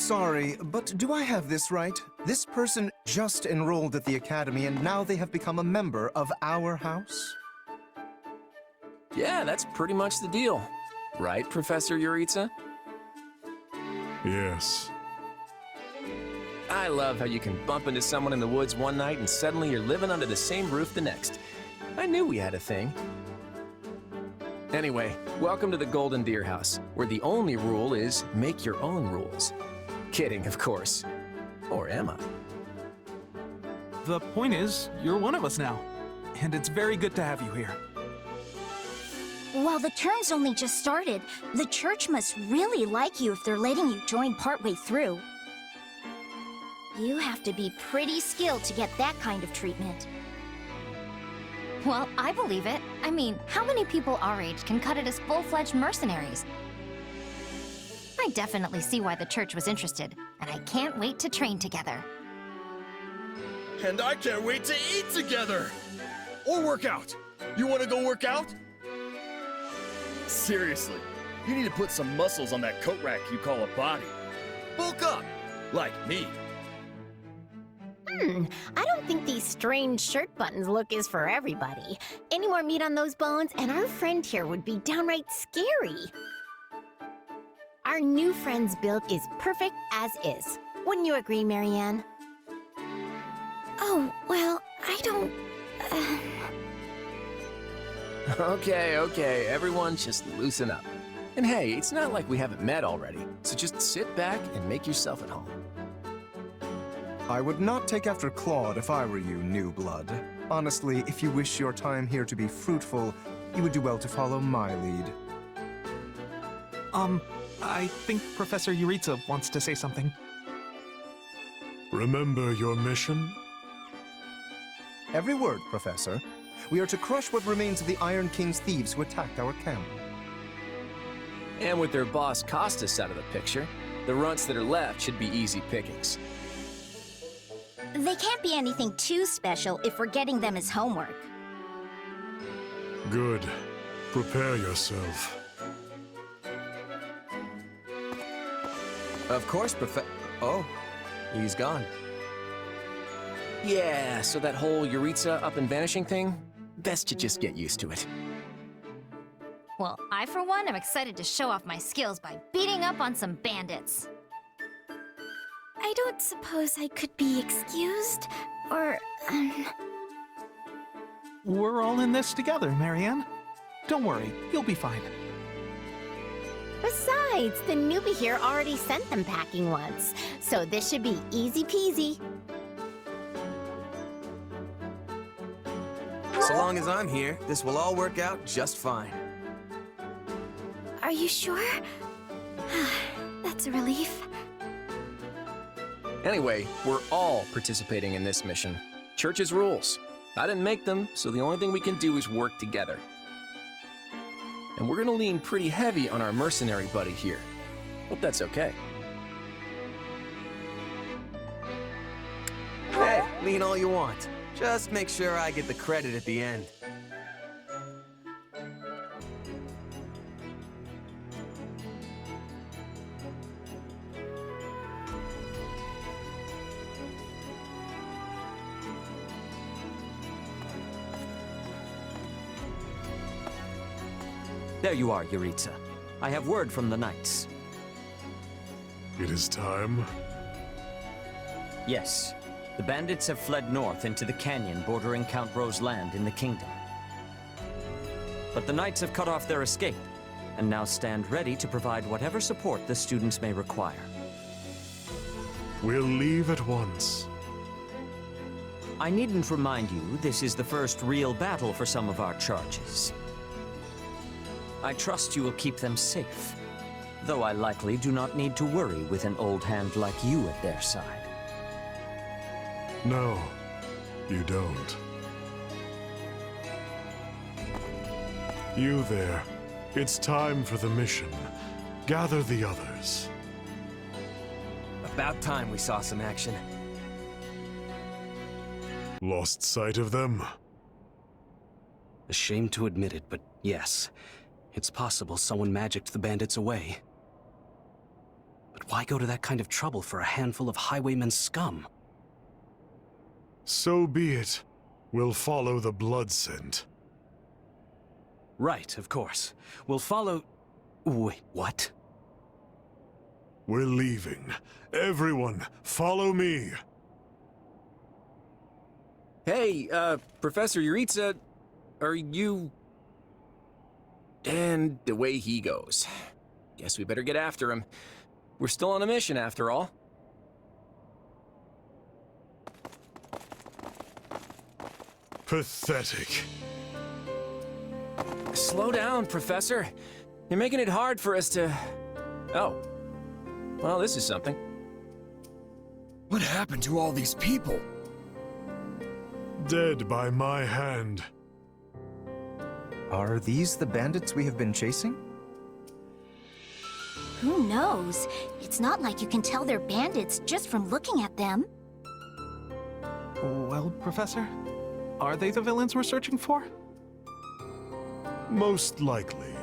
sorry, but do I have this right? This person just enrolled at the academy and now they have become a member of our house? Yeah, that's pretty much the deal. Right, Professor Yuritsa? Yes. I love how you can bump into someone in the woods one night and suddenly you're living under the same roof the next. I knew we had a thing. Anyway, welcome to the Golden Deer House, where the only rule is make your own rules. Kidding, of course. Or am I? The point is, you're one of us now. And it's very good to have you here. While the term's only just started, the church must really like you if they're letting you join partway through. You have to be pretty skilled to get that kind of treatment. Well, I believe it. I mean, how many people our age can cut it as full-fledged mercenaries? I definitely see why the church was interested, and I can't wait to train together. And I can't wait to eat together! Or work out. You want to go work out? Seriously, you need to put some muscles on that coat rack you call a body. Bulk up, like me. I don't think these strange shirt buttons look is for everybody. Any more meat on those bones, and our friend here would be downright scary. Our new friend's build is perfect as is. Wouldn't you agree, Marianne? Oh, well, I don't... Okay, everyone just loosen up. And hey, it's not like we haven't met already, so just sit back and make yourself at home. I would not take after Claude if I were you, new blood. Honestly, if you wish your time here to be fruitful, you would do well to follow my lead. I think Professor Yuritsa wants to say something. Remember your mission? Every word, Professor. We are to crush what remains of the Iron King's thieves who attacked our camp. And with their boss Costas out of the picture, the runts that are left should be easy pickings. They can't be anything too special if we're getting them as homework. Good. Prepare yourself. Of course, Oh, he's gone. Yeah, so that whole Yuritsa up and vanishing thing? Best to just get used to it. Well, I, for one, am excited to show off my skills by beating up on some bandits. I don't suppose I could be excused, or, We're all in this together, Marianne. Don't worry, you'll be fine. Besides, the newbie here already sent them packing once, so this should be easy peasy. So long as I'm here, this will all work out just fine. Are you sure? That's a relief. Anyway, we're all participating in this mission. Church's rules. I didn't make them, so the only thing we can do is work together. And we're gonna lean pretty heavy on our mercenary buddy here. Hope that's okay. Hey, lean all you want. Just make sure I get the credit at the end. There you are, Yuritsa. I have word from the knights. It is time. Yes. The bandits have fled north into the canyon bordering Count Ro's land in the kingdom. But the knights have cut off their escape, and now stand ready to provide whatever support the students may require. We'll leave at once. I needn't remind you, this is the first real battle for some of our charges. I trust you will keep them safe, though I likely do not need to worry with an old hand like you at their side. No, you don't. You there. It's time for the mission. Gather the others. About time we saw some action. Lost sight of them? Ashamed to admit it, but yes. It's possible someone magicked the bandits away. But why go to that kind of trouble for a handful of highwaymen scum? So be it. We'll follow the blood scent. Right, of course. We'll follow... Wait, what? We're leaving. Everyone, follow me. Hey, Professor Yuritsa, are you... And away he goes. Guess we better get after him. We're still on a mission, after all. Pathetic. Slow down, Professor. You're making it hard for us to... Oh. Well, this is something. What happened to all these people? Dead by my hand. Are these the bandits we have been chasing? Who knows? It's not like you can tell they're bandits just from looking at them. Well, Professor, are they the villains we're searching for? Most likely.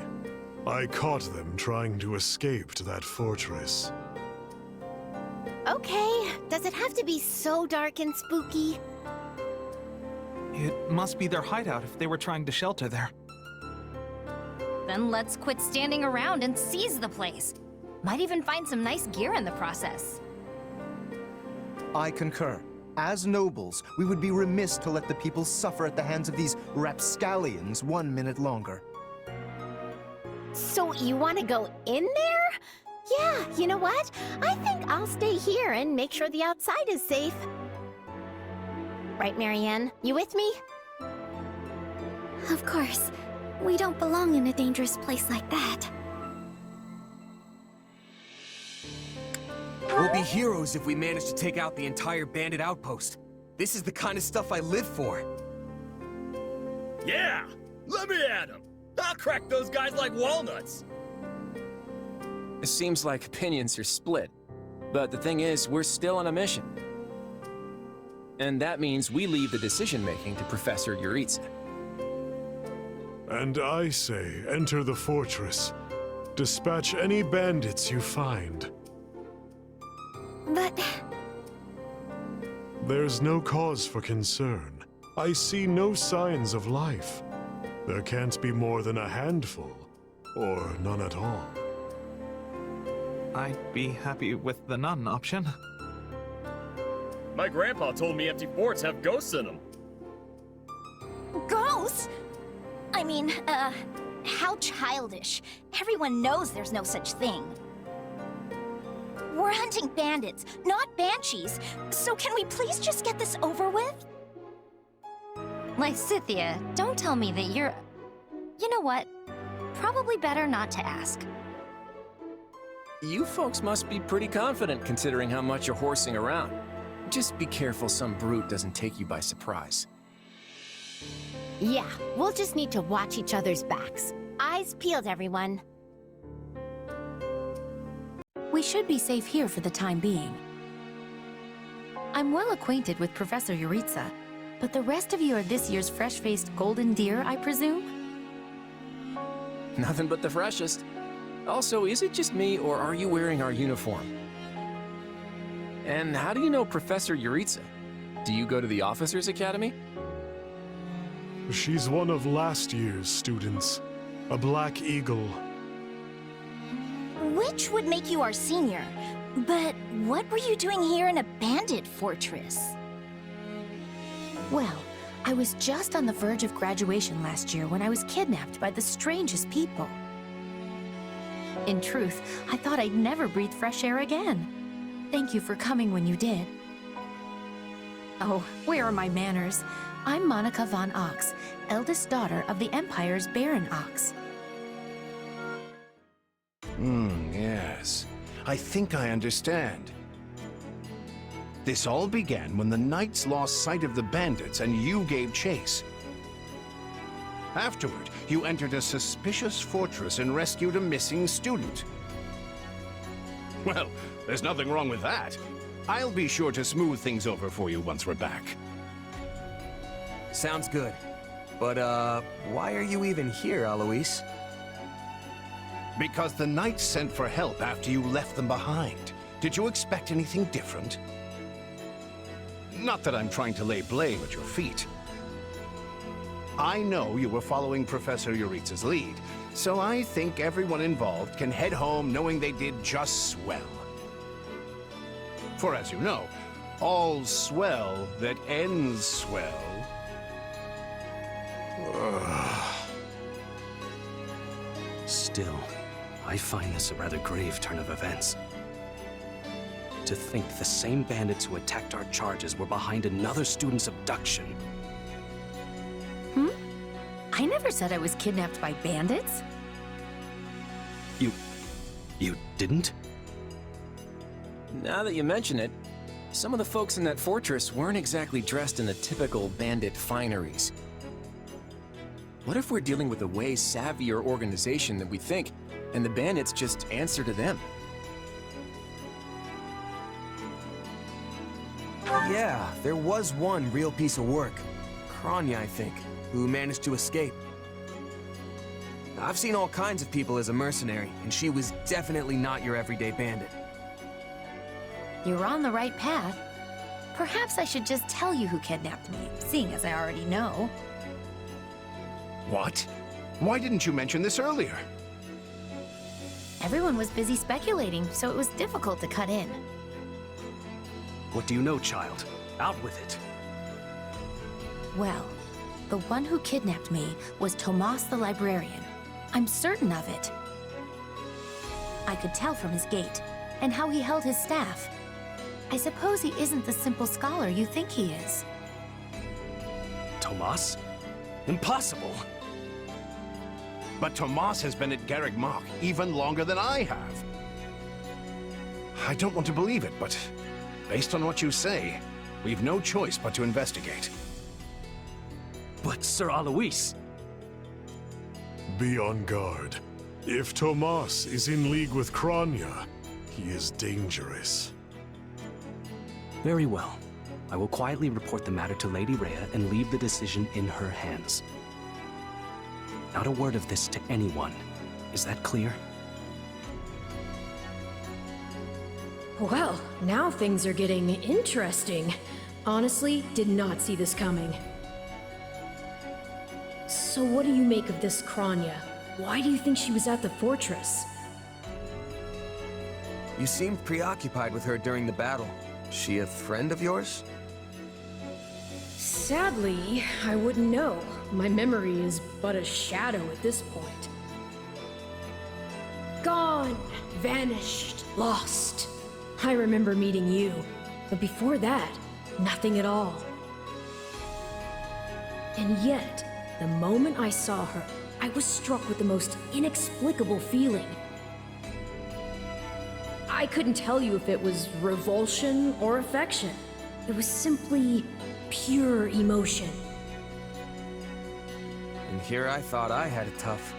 I caught them trying to escape to that fortress. Okay, does it have to be so dark and spooky? It must be their hideout if they were trying to shelter there. Then let's quit standing around and seize the place. Might even find some nice gear in the process. I concur. As nobles, we would be remiss to let the people suffer at the hands of these rapscallions 1 minute longer. So you want to go in there? Yeah, you know what? I think I'll stay here and make sure the outside is safe. Right, Marianne? You with me? Of course. We don't belong in a dangerous place like that. We'll be heroes if we manage to take out the entire bandit outpost. This is the kind of stuff I live for. Yeah! Let me at them! I'll crack those guys like walnuts! It seems like opinions are split. But the thing is, we're still on a mission. And that means we leave the decision-making to Professor Yuritsa. And I say, enter the fortress. Dispatch any bandits you find. But... There's no cause for concern. I see no signs of life. There can't be more than a handful, or none at all. I'd be happy with the none option. My grandpa told me empty forts have ghosts in them. Ghosts? I mean, how childish. Everyone knows there's no such thing. We're hunting bandits, not banshees. So can we please just get this over with? Lysithia, don't tell me that you're... You know what? Probably better not to ask. You folks must be pretty confident considering how much you're horsing around. Just be careful some brute doesn't take you by surprise. Yeah, we'll just need to watch each other's backs. Eyes peeled, everyone. We should be safe here for the time being. I'm well acquainted with Professor Yuritsa, but the rest of you are this year's fresh-faced golden deer, I presume? Nothing but the freshest. Also, is it just me, or are you wearing our uniform? And how do you know Professor Yuritsa? Do you go to the Officers' Academy? She's one of last year's students. A Black Eagle. Which would make you our senior. But what were you doing here in a bandit fortress? Well, I was just on the verge of graduation last year when I was kidnapped by the strangest people. In truth, I thought I'd never breathe fresh air again. Thank you for coming when you did. Oh, where are my manners? I'm Monica von Ox, eldest daughter of the Empire's Baron Ox. Yes. I think I understand. This all began when the knights lost sight of the bandits and you gave chase. Afterward, you entered a suspicious fortress and rescued a missing student. Well, there's nothing wrong with that. I'll be sure to smooth things over for you once we're back. Sounds good. But, why are you even here, Alois? Because the knights sent for help after you left them behind. Did you expect anything different? Not that I'm trying to lay blame at your feet. I know you were following Professor Euritza's lead, so I think everyone involved can head home knowing they did just swell. For as you know, all's swell that ends swell. Still, I find this a rather grave turn of events. To think the same bandits who attacked our charges were behind another student's abduction. I never said I was kidnapped by bandits. You didn't? Now that you mention it, some of the folks in that fortress weren't exactly dressed in the typical bandit fineries. What if we're dealing with a way savvier organization than we think, and the bandits just answer to them? Yeah, there was one real piece of work. Kranya, I think, who managed to escape. I've seen all kinds of people as a mercenary, and she was definitely not your everyday bandit. You're on the right path. Perhaps I should just tell you who kidnapped me, seeing as I already know. What? Why didn't you mention this earlier? Everyone was busy speculating, so it was difficult to cut in. What do you know, child? Out with it. Well, the one who kidnapped me was Tomas the librarian. I'm certain of it. I could tell from his gait, and how he held his staff. I suppose he isn't the simple scholar you think he is. Tomas? Impossible! But Tomas has been at Garreg Mach even longer than I have. I don't want to believe it, but based on what you say, we've no choice but to investigate. But Sir Alois... Be on guard. If Tomas is in league with Kranya, he is dangerous. Very well. I will quietly report the matter to Lady Rhea and leave the decision in her hands. Not a word of this to anyone. Is that clear? Well, now things are getting interesting. Honestly, did not see this coming. So what do you make of this Kranya? Why do you think she was at the fortress? You seemed preoccupied with her during the battle. She a friend of yours? Sadly, I wouldn't know. My memory is but a shadow at this point. Gone, vanished, lost. I remember meeting you, but before that, nothing at all. And yet, the moment I saw her, I was struck with the most inexplicable feeling. I couldn't tell you if it was revulsion or affection. It was simply pure emotion. And here I thought I had it tough.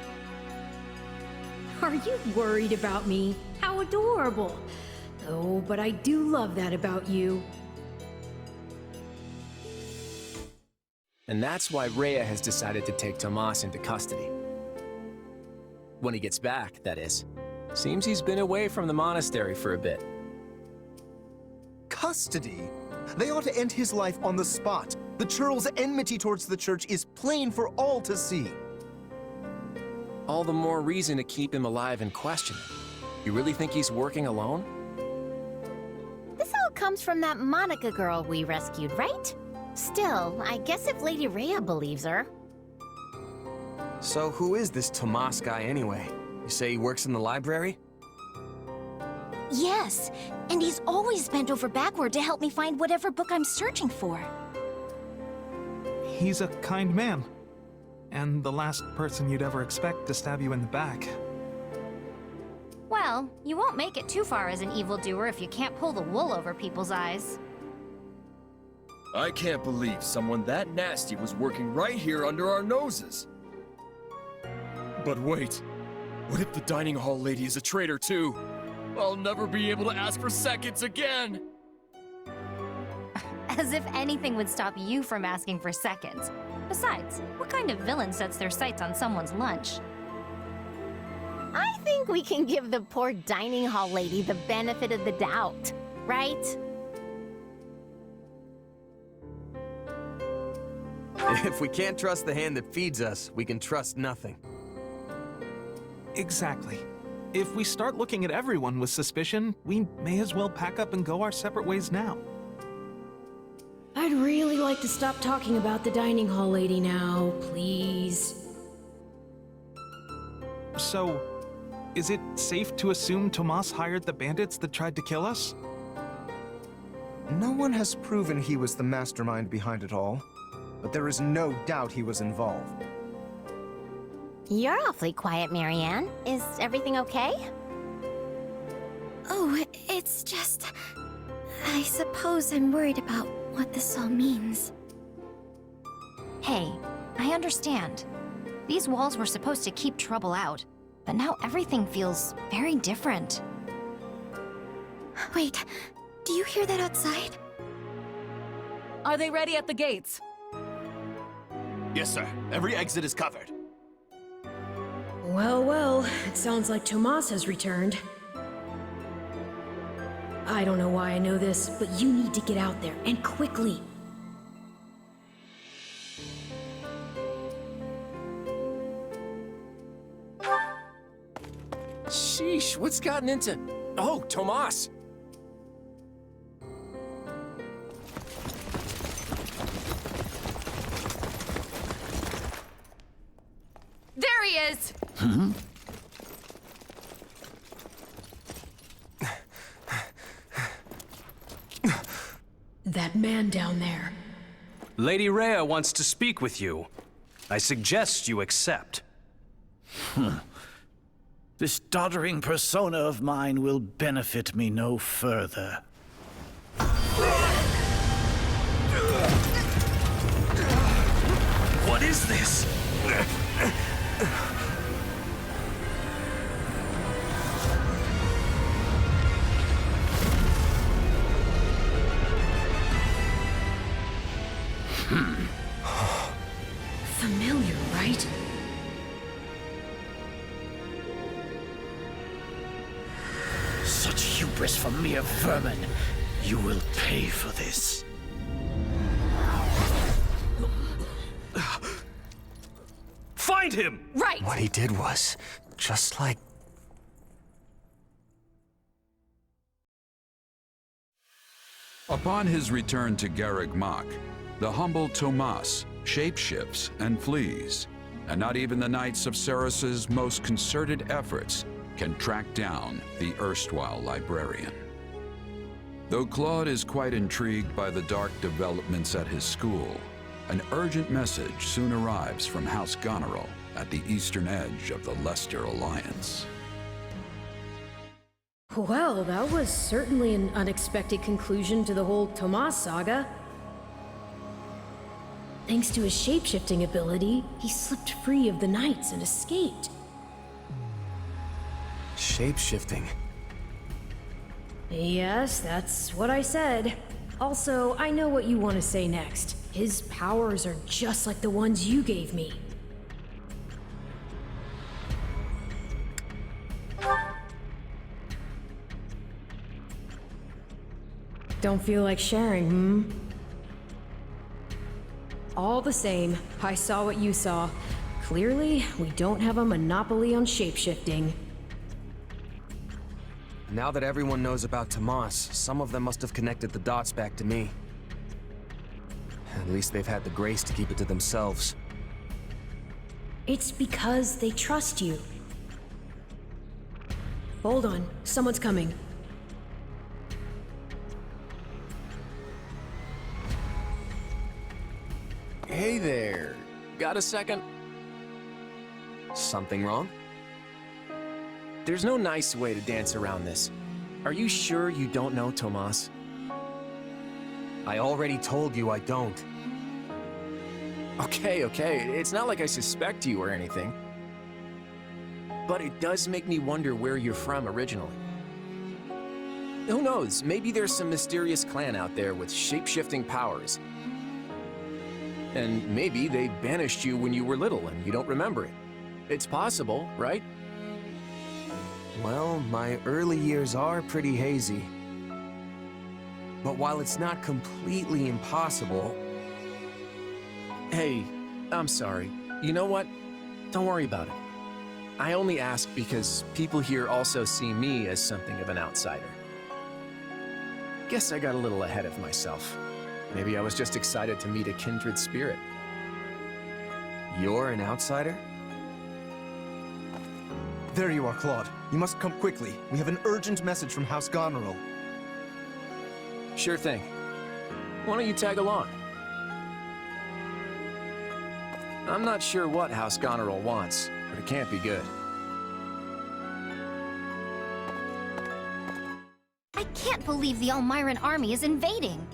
Are you worried about me? How adorable! Oh, but I do love that about you. And that's why Rhea has decided to take Tomas into custody. When he gets back, that is. Seems he's been away from the monastery for a bit. Custody? They ought to end his life on the spot. The churl's enmity towards the church is plain for all to see. All the more reason to keep him alive and question him. You really think he's working alone? This all comes from that Monica girl we rescued, right? Still, I guess if Lady Rhea believes her. So who is this Tomas guy anyway? You say he works in the library? Yes, and he's always bent over backward to help me find whatever book I'm searching for. He's a kind man. And the last person you'd ever expect to stab you in the back. Well, you won't make it too far as an evildoer if you can't pull the wool over people's eyes. I can't believe someone that nasty was working right here under our noses. But wait, what if the dining hall lady is a traitor too? I'll never be able to ask for seconds again! As if anything would stop you from asking for seconds. Besides, what kind of villain sets their sights on someone's lunch? I think we can give the poor dining hall lady the benefit of the doubt, right? If we can't trust the hand that feeds us, we can trust nothing. Exactly. If we start looking at everyone with suspicion, we may as well pack up and go our separate ways now. I'd really like to stop talking about the dining hall lady now, please. So, is it safe to assume Tomas hired the bandits that tried to kill us? No one has proven he was the mastermind behind it all, but there is no doubt he was involved. You're awfully quiet, Marianne. Is everything okay? Oh, it's just... I suppose I'm worried about what this all means. Hey, I understand. These walls were supposed to keep trouble out, but now everything feels very different. Wait, do you hear that outside? Are they ready at the gates? Yes, sir. Every exit is covered. Well, well, it sounds like Tomas has returned. I don't know why I know this, but you need to get out there, and quickly. Sheesh, what's gotten into... Oh, Tomas! There he is! That man down there. Lady Rhea wants to speak with you. I suggest you accept. This doddering persona of mine will benefit me no further. What is this? Familiar, right? Such hubris from mere vermin. You will pay for this. Find him! Right! What he did was just like... Upon his return to Garreg Mach, the humble Tomas shapeshifts and flees, and not even the Knights of Ceres's most concerted efforts can track down the erstwhile librarian. Though Claude is quite intrigued by the dark developments at his school, an urgent message soon arrives from House Goneril at the eastern edge of the Leicester Alliance. Well, that was certainly an unexpected conclusion to the whole Tomas saga. Thanks to his shapeshifting ability, he slipped free of the Knights and escaped. Shapeshifting? Yes, that's what I said. Also, I know what you want to say next. His powers are just like the ones you gave me. Don't feel like sharing, hmm? All the same, I saw what you saw. Clearly, we don't have a monopoly on shapeshifting. Now that everyone knows about Tomas, some of them must have connected the dots back to me. At least they've had the grace to keep it to themselves. It's because they trust you. Hold on, someone's coming. Hey there. Got a second? Something wrong? There's no nice way to dance around this. Are you sure you don't know Tomas? I already told you I don't. Okay, it's not like I suspect you or anything. But it does make me wonder where you're from originally. Who knows, maybe there's some mysterious clan out there with shape-shifting powers. And maybe they banished you when you were little and you don't remember it. It's possible, right? Well, my early years are pretty hazy. But while it's not completely impossible... Hey, I'm sorry. You know what? Don't worry about it. I only ask because people here also see me as something of an outsider. Guess I got a little ahead of myself. Maybe I was just excited to meet a kindred spirit. You're an outsider? There you are, Claude. You must come quickly. We have an urgent message from House Goneril. Sure thing. Why don't you tag along? I'm not sure what House Goneril wants, but it can't be good. I can't believe the Almyran army is invading.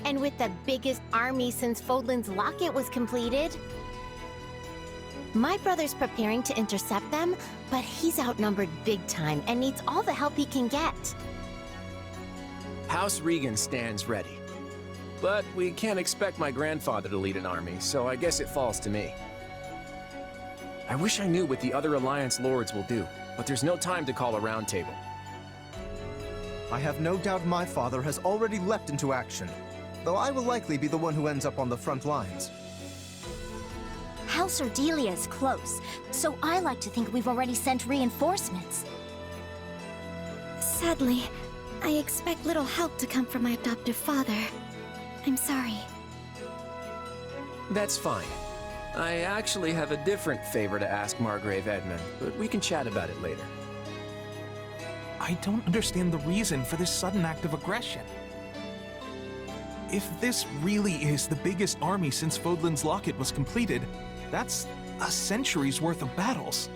And with the biggest army since Fodlan's locket was completed. My brother's preparing to intercept them, but he's outnumbered big time and needs all the help he can get. House Regan stands ready. But we can't expect my grandfather to lead an army, so I guess it falls to me. I wish I knew what the other Alliance lords will do, but there's no time to call a round table. I have no doubt my father has already leapt into action, though I will likely be the one who ends up on the front lines. House Ardelia is close, so I like to think we've already sent reinforcements. Sadly, I expect little help to come from my adoptive father. I'm sorry. That's fine. I actually have a different favor to ask Margrave Edmund, but we can chat about it later. I don't understand the reason for this sudden act of aggression. If this really is the biggest army since Fodlan's locket was completed, that's a century's worth of battles.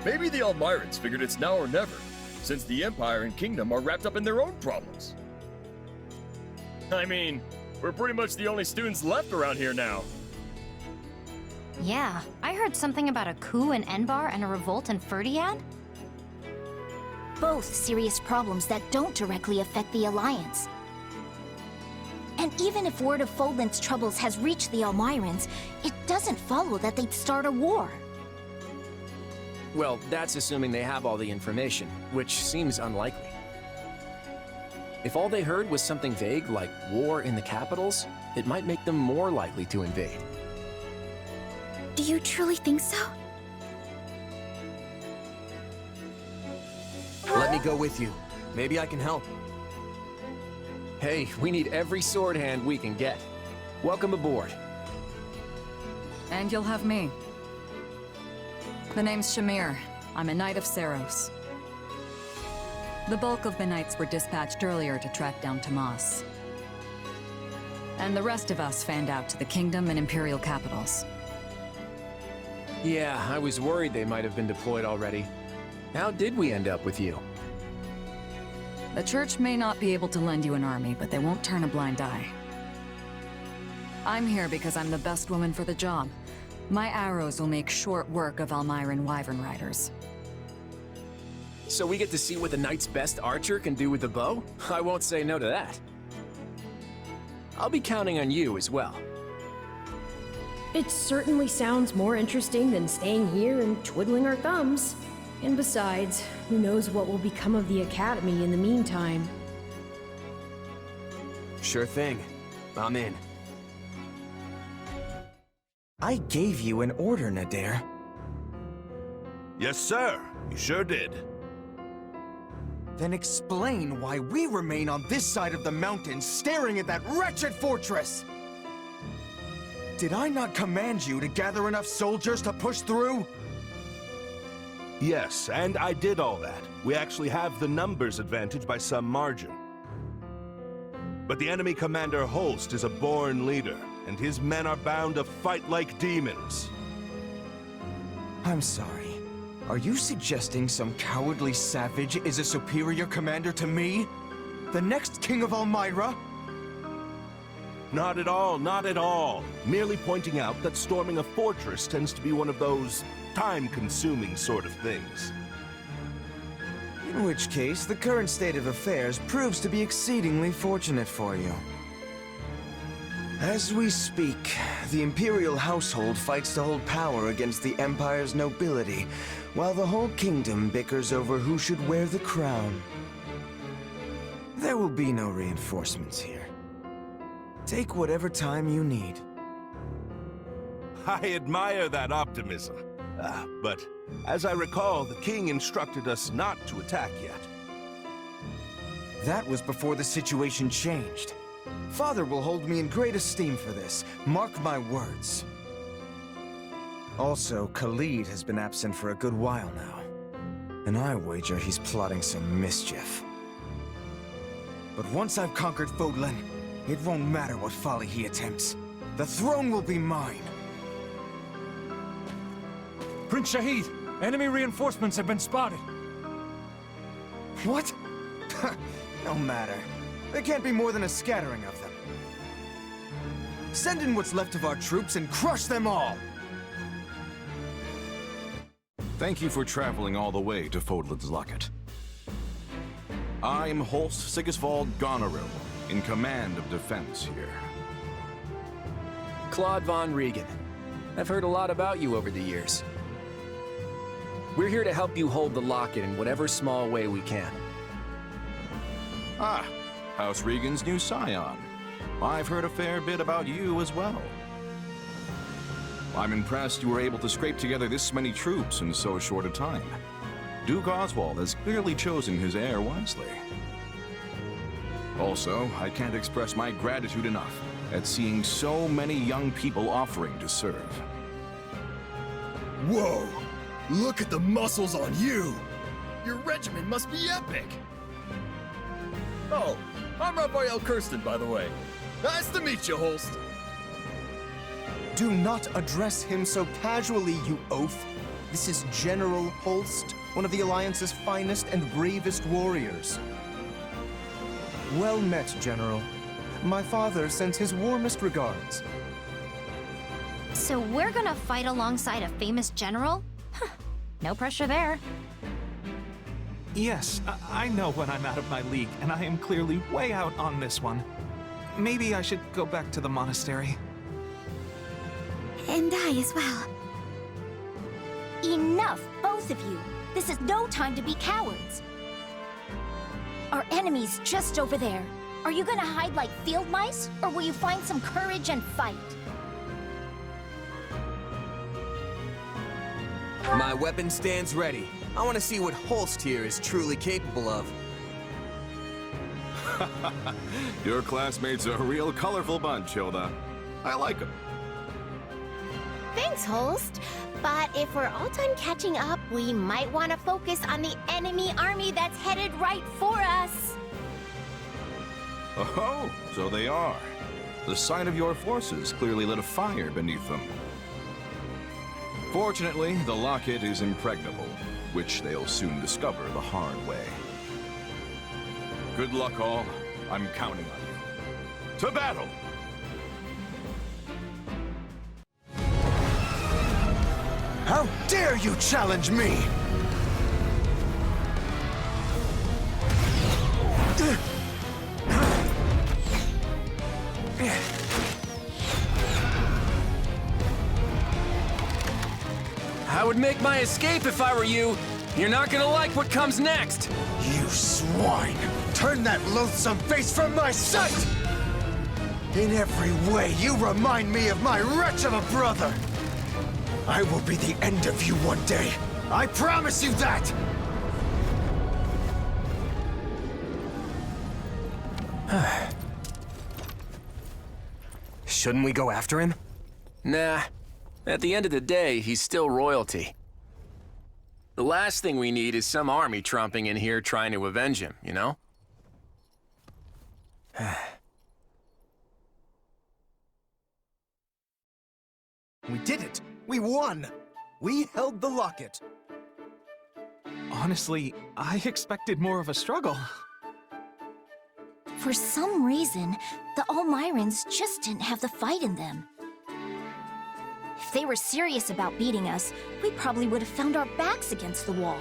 Maybe the Almyrans figured it's now or never, since the Empire and Kingdom are wrapped up in their own problems. I mean, we're pretty much the only students left around here now. Yeah, I heard something about a coup in Enbar and a revolt in Ferdiad. Both serious problems that don't directly affect the Alliance. And even if word of Fodlan's troubles has reached the Almyrans, it doesn't follow that they'd start a war. Well, that's assuming they have all the information, which seems unlikely. If all they heard was something vague like war in the capitals, it might make them more likely to invade. Do you truly think so? Let me go with you. Maybe I can help. Hey, we need every sword hand we can get. Welcome aboard. And you'll have me. The name's Shamir. I'm a Knight of Saros. The bulk of the Knights were dispatched earlier to track down Tomas. And the rest of us fanned out to the Kingdom and Imperial capitals. Yeah, I was worried they might have been deployed already. How did we end up with you? The Church may not be able to lend you an army, but they won't turn a blind eye. I'm here because I'm the best woman for the job. My arrows will make short work of Almyran wyvern riders. So we get to see what the Knight's best archer can do with the bow? I won't say no to that. I'll be counting on you as well. It certainly sounds more interesting than staying here and twiddling our thumbs. And besides, who knows what will become of the Academy in the meantime. Sure thing. I'm in. I gave you an order, Nadir. Yes, sir. You sure did. Then explain why we remain on this side of the mountain staring at that wretched fortress! Did I not command you to gather enough soldiers to push through? Yes, and I did all that. We actually have the numbers advantage by some margin. But the enemy commander Holst is a born leader, and his men are bound to fight like demons. I'm sorry. Are you suggesting some cowardly savage is a superior commander to me? The next king of Almyra? Not at all, not at all. Merely pointing out that storming a fortress tends to be one of those time-consuming sort of things. In which case, the current state of affairs proves to be exceedingly fortunate for you. As we speak, the Imperial household fights to hold power against the Empire's nobility, while the whole kingdom bickers over who should wear the crown. There will be no reinforcements here. Take whatever time you need. I admire that optimism. But as I recall, the king instructed us not to attack yet. That was before the situation changed. Father will hold me in great esteem for this. Mark my words. Also, Khalid has been absent for a good while now. And I wager he's plotting some mischief. But once I've conquered Fodlan, it won't matter what folly he attempts. The throne will be mine. Prince Shahid, enemy reinforcements have been spotted. What? No matter. There can't be more than a scattering of them. Send in what's left of our troops and crush them all! Thank you for traveling all the way to Fodlan's Locket. I'm Holst Sigisvald Goneril, in command of defense here. Claude von Regan. I've heard a lot about you over the years. We're here to help you hold the locket in whatever small way we can. Ah, House Regan's new scion. I've heard a fair bit about you as well. I'm impressed you were able to scrape together this many troops in so short a time. Duke Oswald has clearly chosen his heir wisely. Also, I can't express my gratitude enough at seeing so many young people offering to serve. Whoa! Look at the muscles on you! Your regiment must be epic! Oh, I'm Raphael Kirsten, by the way. Nice to meet you, Holst. Do not address him so casually, you oaf. This is General Holst, one of the Alliance's finest and bravest warriors. Well met, General. My father sends his warmest regards. So we're gonna fight alongside a famous general? Huh. No pressure there. Yes, I know when I'm out of my league, and I am clearly way out on this one. Maybe I should go back to the monastery. And I as well. Enough, both of you. This is no time to be cowards. Our enemy's just over there. Are you gonna hide like field mice, or will you find some courage and fight? My weapon stands ready. I want to see what Holst here is truly capable of. Your classmates are a real colorful bunch, Hilda. I like them. Thanks, Holst. But if we're all done catching up, we might want to focus on the enemy army that's headed right for us. Oh, so they are. The sight of your forces clearly lit a fire beneath them. Fortunately, the locket is impregnable, which they'll soon discover the hard way. Good luck, all. I'm counting on you. To battle! How dare you challenge me! I would make my escape if I were you. You're not gonna like what comes next. You swine! Turn that loathsome face from my sight! In every way, you remind me of my wretch of a brother! I will be the end of you one day. I promise you that! Shouldn't we go after him? Nah. At the end of the day, he's still royalty. The last thing we need is some army tromping in here trying to avenge him, you know? We did it! We won! We held the locket! Honestly, I expected more of a struggle. For some reason, the Almyrans just didn't have the fight in them. If they were serious about beating us, we probably would have found our backs against the wall.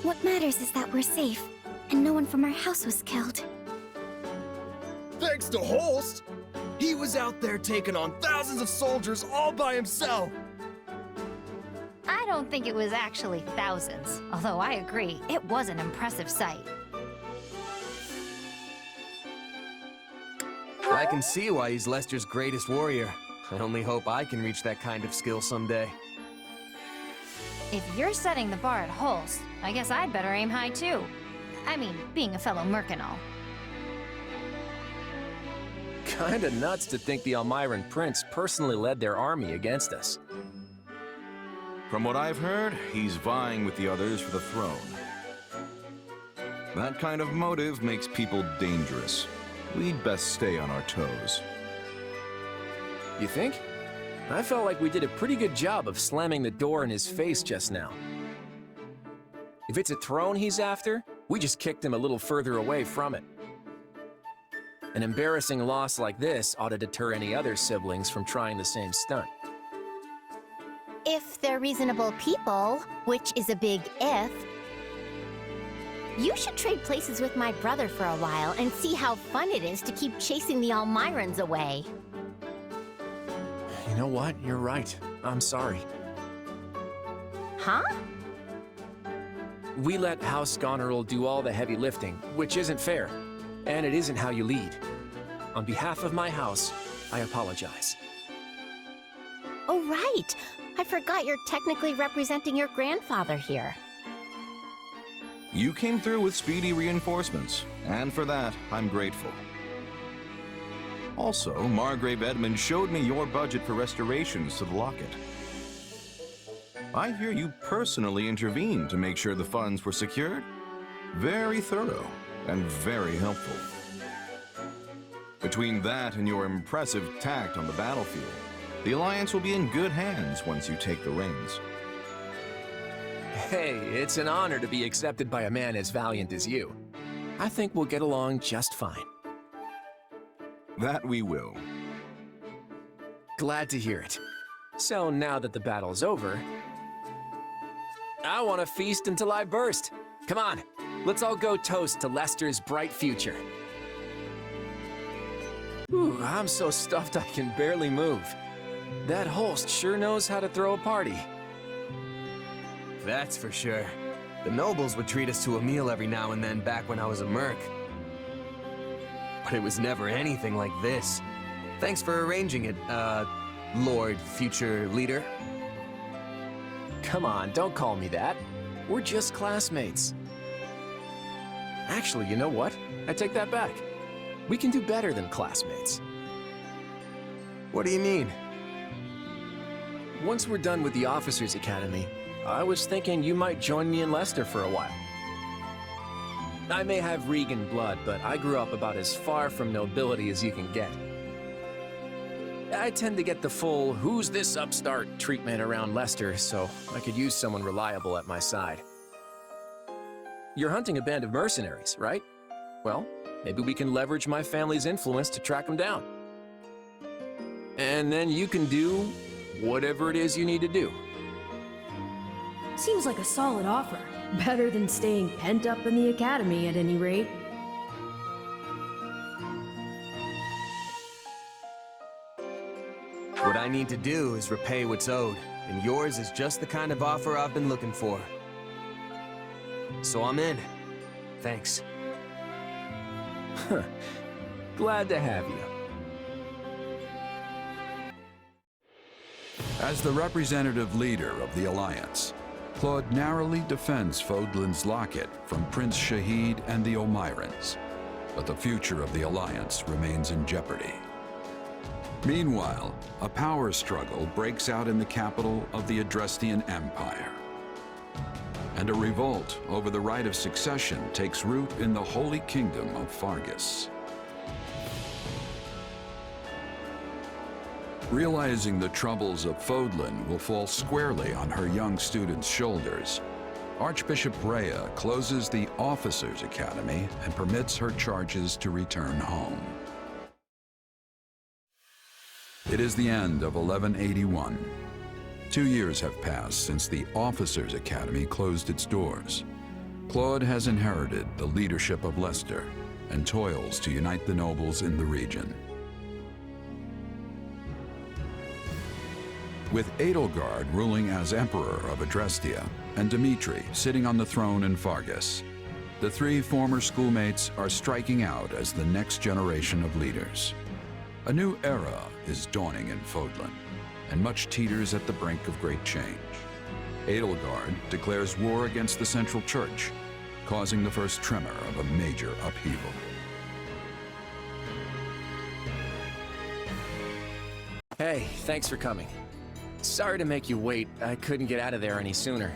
What matters is that we're safe, and no one from our house was killed. Thanks to Holst! He was out there taking on thousands of soldiers all by himself! I don't think it was actually thousands, although I agree, it was an impressive sight. I can see why he's Leicester's greatest warrior. I only hope I can reach that kind of skill someday. If you're setting the bar at Holst, I guess I'd better aim high too. I mean, being a fellow merc and all. Kinda nuts to think the Almyran prince personally led their army against us. From what I've heard, he's vying with the others for the throne. That kind of motive makes people dangerous. We'd best stay on our toes. You think? I felt like we did a pretty good job of slamming the door in his face just now. If it's a throne he's after, we just kicked him a little further away from it. An embarrassing loss like this ought to deter any other siblings from trying the same stunt. If they're reasonable people, which is a big if, you should trade places with my brother for a while and see how fun it is to keep chasing the Almyrans away. You know what? You're right. I'm sorry. Huh? We let House Goneril do all the heavy lifting, which isn't fair. And it isn't how you lead. On behalf of my house, I apologize. Oh, right. I forgot you're technically representing your grandfather here. You came through with speedy reinforcements, and for that, I'm grateful. Also, Margrave Edmund showed me your budget for restorations to the locket. I hear you personally intervened to make sure the funds were secured. Very thorough and very helpful. Between that and your impressive tact on the battlefield, the Alliance will be in good hands once you take the reins. Hey, it's an honor to be accepted by a man as valiant as you. I think we'll get along just fine. That we will. Glad to hear it. So now that the battle's over, I want to feast until I burst. Come on, let's all go toast to Leicester's bright future. Ooh, I'm so stuffed I can barely move. That Holst sure knows how to throw a party. That's for sure. The nobles would treat us to a meal every now and then back when I was a merc. But it was never anything like this. Thanks for arranging it, Lord Future Leader. Come on, don't call me that. We're just classmates. Actually, you know what? I take that back. We can do better than classmates. What do you mean? Once we're done with the Officers' Academy, I was thinking you might join me in Leicester for a while. I may have Regan blood, but I grew up about as far from nobility as you can get. I tend to get the full, who's this upstart treatment around Leicester, so I could use someone reliable at my side. You're hunting a band of mercenaries, right? Well, maybe we can leverage my family's influence to track them down. And then you can do whatever it is you need to do. Seems like a solid offer. Better than staying pent up in the academy, at any rate. What I need to do is repay what's owed, and yours is just the kind of offer I've been looking for. So I'm in. Thanks. Glad to have you. As the representative leader of the Alliance, Claude narrowly defends Fodlan's locket from Prince Shahid and the Almyrans, but the future of the Alliance remains in jeopardy. Meanwhile, a power struggle breaks out in the capital of the Adrestian Empire, and a revolt over the right of succession takes root in the Holy Kingdom of Fargus. Realizing the troubles of Fodlan will fall squarely on her young students' shoulders, Archbishop Rhea closes the Officers' Academy and permits her charges to return home. It is the end of 1181. 2 years have passed since the Officers' Academy closed its doors. Claude has inherited the leadership of Leicester and toils to unite the nobles in the region. with Edelgard ruling as Emperor of Adrestia and Dimitri sitting on the throne in Fargus. The three former schoolmates are striking out as the next generation of leaders. A new era is dawning in Fodlan, and much teeters at the brink of great change. Edelgard declares war against the Central Church, causing the first tremor of a major upheaval. Hey, thanks for coming. Sorry to make you wait. I couldn't get out of there any sooner.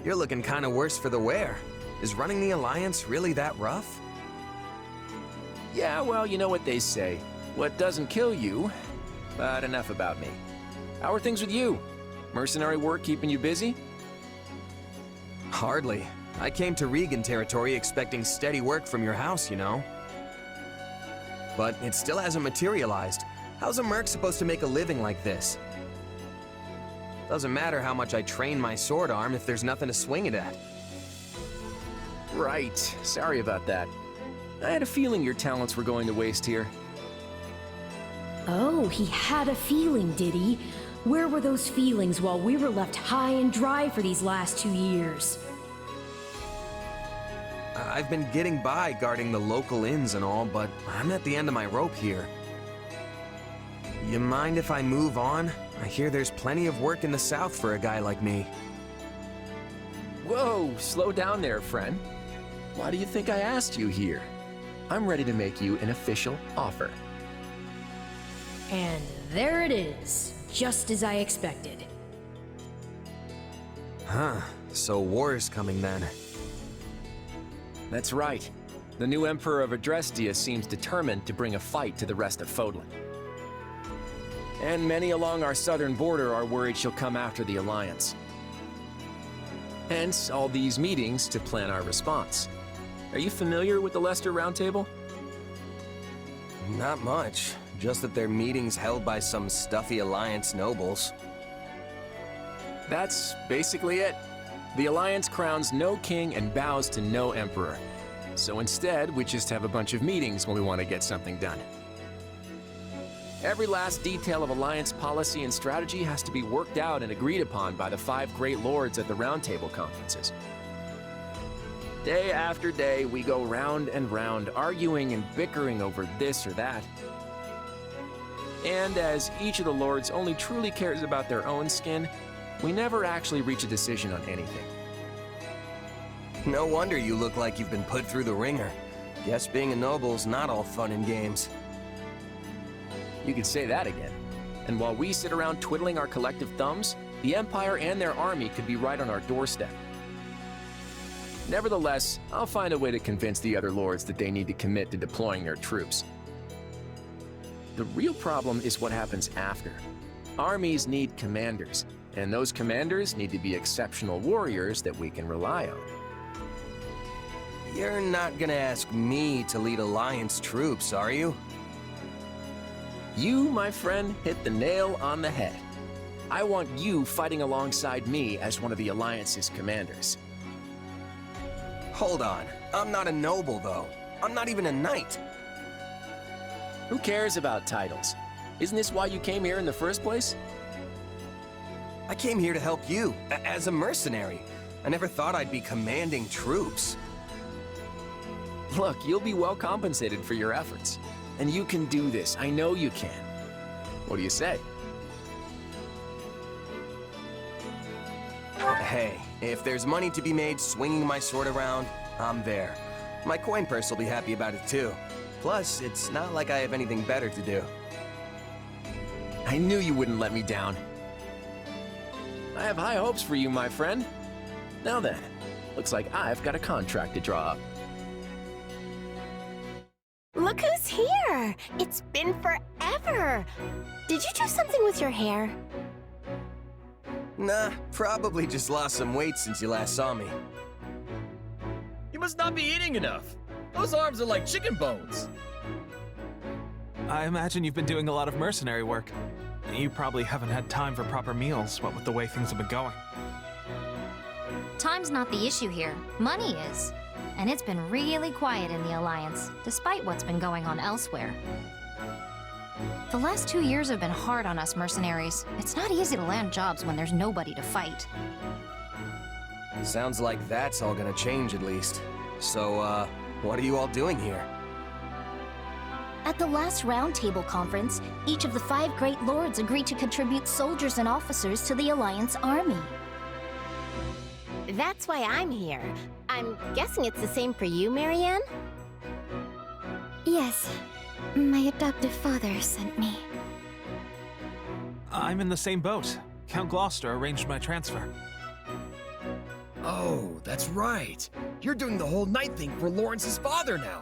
You're looking kind of worse for the wear. Is running the Alliance really that rough? Yeah, well, you know what they say. What doesn't kill you, but enough about me. How are things with you? Mercenary work keeping you busy? Hardly. I came to Regan territory expecting steady work from your house, you know. But it still hasn't materialized. How's a merc supposed to make a living like this? Doesn't matter how much I train my sword arm if there's nothing to swing it at. Right. Sorry about that. I had a feeling your talents were going to waste here. Oh, he had a feeling, did he? Where were those feelings while we were left high and dry for these last 2 years? I've been getting by guarding the local inns and all, but I'm at the end of my rope here. You mind if I move on? I hear there's plenty of work in the south for a guy like me. Whoa, slow down there, friend. Why do you think I asked you here? I'm ready to make you an official offer. And there it is, just as I expected. Huh, so war's coming then. That's right. The new Emperor of Adrestia seems determined to bring a fight to the rest of Fodlan. And many along our southern border are worried she'll come after the Alliance. Hence, all these meetings to plan our response. Are you familiar with the Leicester Roundtable? Not much. Just that they're meetings held by some stuffy Alliance nobles. That's basically it. The Alliance crowns no king and bows to no emperor. So instead, we just have a bunch of meetings when we want to get something done. Every last detail of Alliance policy and strategy has to be worked out and agreed upon by the 5 great lords at the Roundtable conferences. Day after day, we go round and round, arguing and bickering over this or that. And as each of the lords only truly cares about their own skin, we never actually reach a decision on anything. No wonder you look like you've been put through the ringer. Guess being a noble's not all fun and games. You could say that again. And while we sit around twiddling our collective thumbs, the Empire and their army could be right on our doorstep. Nevertheless, I'll find a way to convince the other lords that they need to commit to deploying their troops. The real problem is what happens after. Armies need commanders, and those commanders need to be exceptional warriors that we can rely on. You're not gonna ask me to lead Alliance troops, are you? You, my friend, hit the nail on the head. I want you fighting alongside me as one of the Alliance's commanders. Hold on. I'm not a noble, though. I'm not even a knight. Who cares about titles? Isn't this why you came here in the first place? I came here to help you, as a mercenary. I never thought I'd be commanding troops. Look, you'll be well compensated for your efforts. And you can do this. I know you can. What do you say? Hey, if there's money to be made swinging my sword around, I'm there. My coin purse will be happy about it too. Plus, it's not like I have anything better to do. I knew you wouldn't let me down. I have high hopes for you, my friend. Now then, looks like I've got a contract to draw up. Look who's here! It's been forever! Did you do something with your hair? Nah, probably just lost some weight since you last saw me. You must not be eating enough. Those arms are like chicken bones. I imagine you've been doing a lot of mercenary work. You probably haven't had time for proper meals, what with the way things have been going. Time's not the issue here. Money is. And it's been really quiet in the Alliance, despite what's been going on elsewhere. The last 2 years have been hard on us mercenaries. It's not easy to land jobs when there's nobody to fight. Sounds like that's all gonna change at least. So, what are you all doing here? At the last roundtable conference, each of the 5 great lords agreed to contribute soldiers and officers to the Alliance army. That's why I'm here. I'm guessing it's the same for you, Marianne? Yes. My adoptive father sent me. I'm in the same boat. Count Gloucester arranged my transfer. Oh, that's right. You're doing the whole night thing for Lawrence's father now.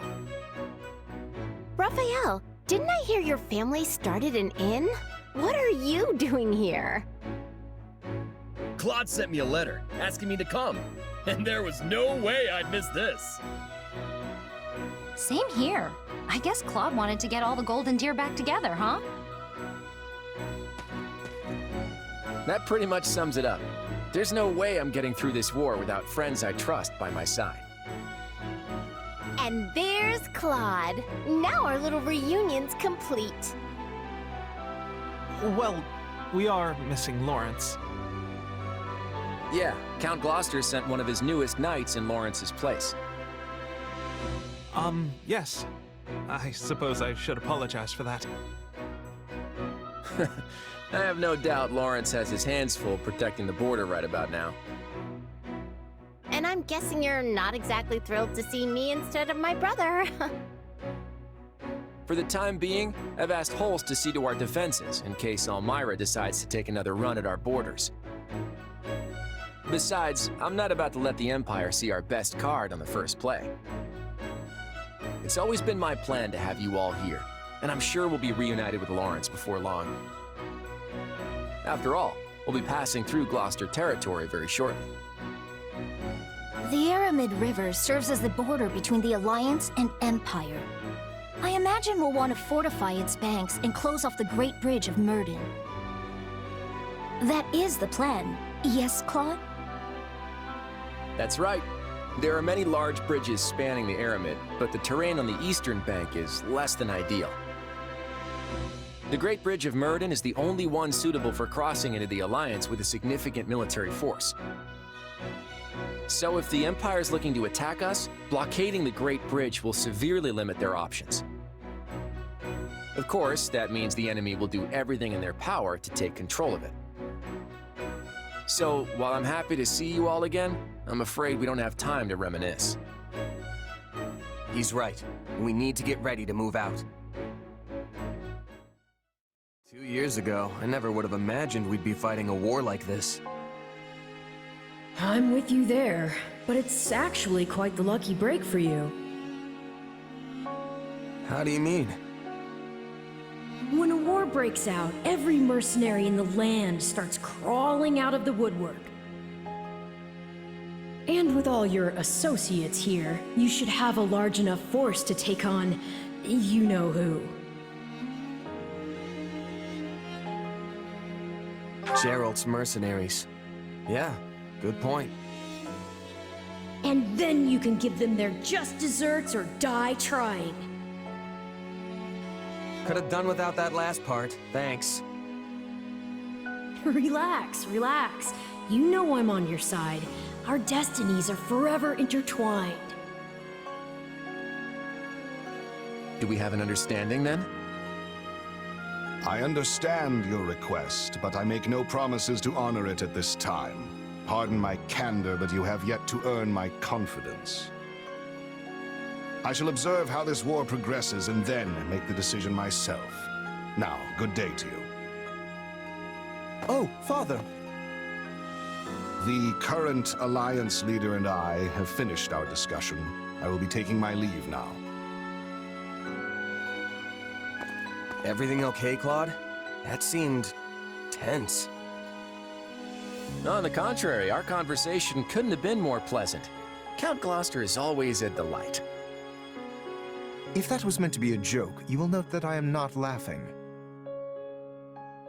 Raphael, didn't I hear your family started an inn? What are you doing here? Claude sent me a letter asking me to come, and there was no way I'd miss this. Same here. I guess Claude wanted to get all the golden deer back together, huh? That pretty much sums it up. There's no way I'm getting through this war without friends I trust by my side. And there's Claude. Now our little reunion's complete. Well, we are missing Lawrence. Yeah, Count Gloucester sent one of his newest knights in Lawrence's place. Yes. I suppose I should apologize for that. I have no doubt Lawrence has his hands full protecting the border right about now. And I'm guessing you're not exactly thrilled to see me instead of my brother. For the time being, I've asked Holst to see to our defenses in case Almyran decides to take another run at our borders. Besides, I'm not about to let the Empire see our best card on the first play. It's always been my plan to have you all here, and I'm sure we'll be reunited with Lawrence before long. After all, we'll be passing through Gloucester territory very shortly. The Aramid River serves as the border between the Alliance and Empire. I imagine we'll want to fortify its banks and close off the Great Bridge of Myrden. That is the plan, yes, Claude? That's right. There are many large bridges spanning the Aramid, but the terrain on the eastern bank is less than ideal. The Great Bridge of Myrden is the only one suitable for crossing into the Alliance with a significant military force. So if the Empire's looking to attack us, blockading the Great Bridge will severely limit their options. Of course, that means the enemy will do everything in their power to take control of it. So, while I'm happy to see you all again, I'm afraid we don't have time to reminisce. He's right. We need to get ready to move out. 2 years ago, I never would have imagined we'd be fighting a war like this. I'm with you there, but it's actually quite the lucky break for you. How do you mean? When a war breaks out, every mercenary in the land starts crawling out of the woodwork. And with all your associates here, you should have a large enough force to take on you-know-who. Gerald's mercenaries. Yeah, good point. And then you can give them their just desserts or die trying. Could have done without that last part, thanks. Relax, relax. You know I'm on your side. Our destinies are forever intertwined. Do we have an understanding then? I understand your request, but I make no promises to honor it at this time. Pardon my candor, but you have yet to earn my confidence. I shall observe how this war progresses and then make the decision myself. Now, good day to you. Oh, Father! The current Alliance leader and I have finished our discussion. I will be taking my leave now. Everything okay, Claude? That seemed tense. On the contrary, our conversation couldn't have been more pleasant. Count Gloucester is always a delight. If that was meant to be a joke, you will note that I am not laughing.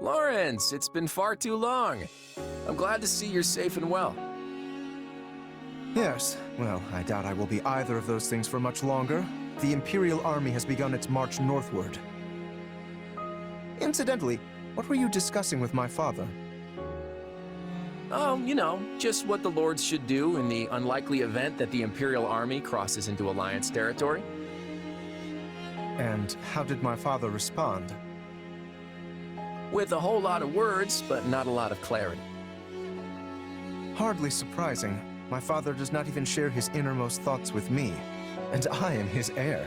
Lawrence, it's been far too long. I'm glad to see you're safe and well. Yes, well, I doubt I will be either of those things for much longer. The Imperial Army has begun its march northward. Incidentally, what were you discussing with my father? Oh, you know, just what the lords should do in the unlikely event that the Imperial army crosses into Alliance territory. And how did my father respond? With a whole lot of words, but not a lot of clarity. Hardly surprising. My father does not even share his innermost thoughts with me, and I am his heir.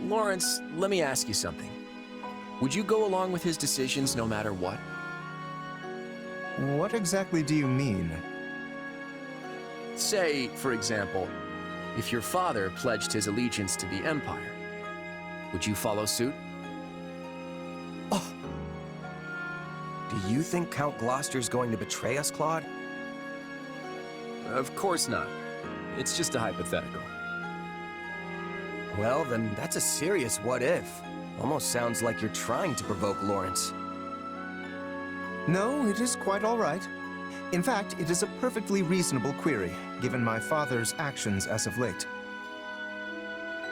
Lawrence, let me ask you something. Would you go along with his decisions no matter what? What exactly do you mean? Say, for example, if your father pledged his allegiance to the Empire, would you follow suit? Oh. Do you think Count Gloucester's going to betray us, Claude? Of course not. It's just a hypothetical. Well, then that's a serious what-if. Almost sounds like you're trying to provoke Lawrence. No, it is quite all right. In fact, it is a perfectly reasonable query, given my father's actions as of late.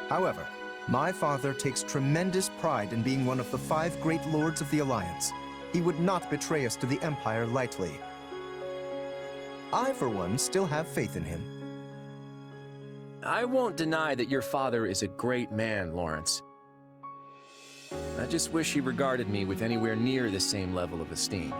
However, my father takes tremendous pride in being one of the 5 great lords of the Alliance. He would not betray us to the Empire lightly. I, for one, still have faith in him. I won't deny that your father is a great man, Lawrence. I just wish he regarded me with anywhere near the same level of esteem.